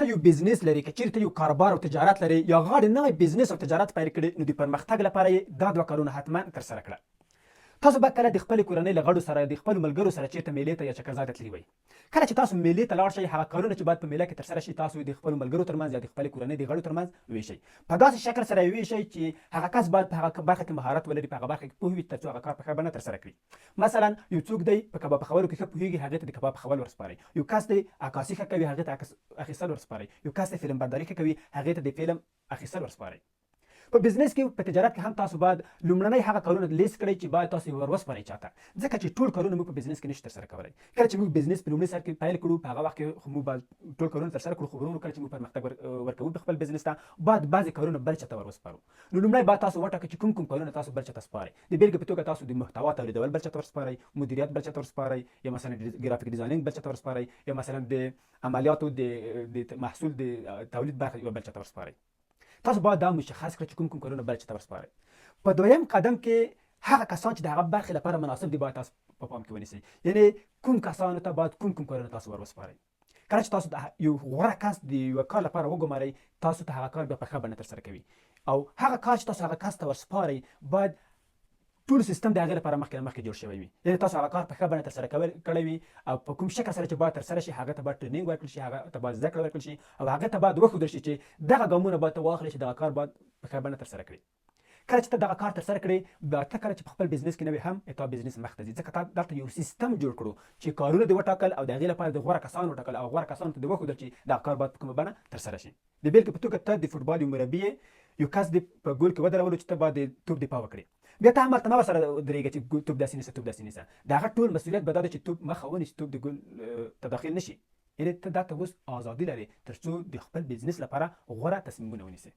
ته یو بزنس لري، که چیرې ته یو کاروبار او تجارت لري یا غواړې نوی بزنس او تجارت پیل کړې، نو د پرمختګ لپاره یې دا 2 کارونه حتما ترسره کړه. تاسو به کله د خپلې کورنۍ له غړو سره، د خپلو ملګرو سره چیرته میلې ته یا چکرځای ته تللي وئ. کله چې تاسو میلې ته لاړ شئ، هغه کارونه چې باید په میله کې ترسره شي، تاسو د خپلو ملګرو ترمنځ یا د خپلې کورنۍ د غړو ترمنځ ویشئ. په داسې شکل سره یې ویشئ چې هغه کس باید په هغه برخه کې مهارت ولري، په هغه برخه کې پوه وي، تر څو هغه کار په ښه بڼه ترسره کړي. مثلا یو څوک دی په کباب پخولو کې ښه پوهېږي، هغې ته د کباب پخول ورسپارئ. یو کس دی عکاسي ښه کوي، هغې ته عکس اخیستل ورسپارئ. یو کس دی فلم برداري ښه کوي، هغې ته د فلم اخیستل ورسپارئ. په بزنس کې، په تجارت کې هم تاسو باید لومړنۍ هغه کارونه لیست کړئ چې باید تاسو ور وسپارئ چاته، ځکه چې ټول کارونه موږ په بزنس کې نشو ترسره کولی. کله چې موږ بزنس په لومړي سر کې پیل کړو، په هغه وخت کې موږ باید ټول کارونه ترسره کړو، خو ورو کله چې موږ پرمختګ ورکوو په خپل بزنس ته، باید بعضې کارونه بل چاته ور وسپارو. نو لومړی باید تاسو وټاکئ چې کوم کارونه تاسو بل چاته سپارئ. د بېلګې په توګه تاسو د محتوا تولیدول بل چاته ورسپارئ، مدیریت بل چاته ورسپارئ، یا مثلا ګرافیک ډیزاینینګ بل چاته ورسپارئ، یا مثلا د عملیاتو د محصول د تولید برخه یو بل چاته ورسپارئ. تاسو باید دا مشخص کړئ چې کوم کارونه بل چاته ورسپارئ. په دویم قدم کې هغه کسان چې د هغه برخې لپاره مناسب دي باید تاسو په پام کې ونیسئ. یعنې کوم کسانو ته باید کوم کارونه تاسو ور وسپارئ. کله چې تاسو یو غوره کس د یو کار لپاره وګمارئ، تاسو ته هغه کار بیا په ښه بڼه ترسره کوي. او هغه کار چې تاسو هغه کس ته ورسپارئ، باید ټول سیستم د هغې لپاره مخکې جوړ شوی وي. یعنې تاسو هغه کار په ښه بڼه ترسره کړی وي، او په کوم شکل سره چې باید ترسره شي، هغه ته باید ټرینینګ ورکړل شي، هغه ته باید زده کړه ورکړل شي، او هغه ته باید وښودل شي چې دغه ګامونه باید ته واخلې چې دغه کار باید په ښه بڼه ترسره کړي. کله چې ته دغه کار ترسره کړې، بیا ته کله چې په خپل بزنس کې نه وي، هم تا بزنس مخ ته ځي، ځکه تا دلته یو سیستم جوړ کړو چې کارونه دې وټاکل، او د هغې لپاره د غوره کسان وټاکل، او غوره کسانو ته دې وښودل چې دغه کار باید په کومه بڼه ترسره شي. د بېلګې په توګه ته د فوټبال یو مربي یې، یو کس دې په ګول کې ودرولو چې ته باید د توپ دفاع وکړې، بیا ته هم هلته مه ورسره ودرېږه چې توپ داسې نیسه، توپ داسې نیسه. د هغه ټول مسؤلیت به دا دی چې توپ مخه ونیسي، توپ د ګول ته داخل نه شي. یعنې ته دا ته اوس ازادي لرې تر څو د خپل بزنس لپاره غوره تصمیمونه ونیسې.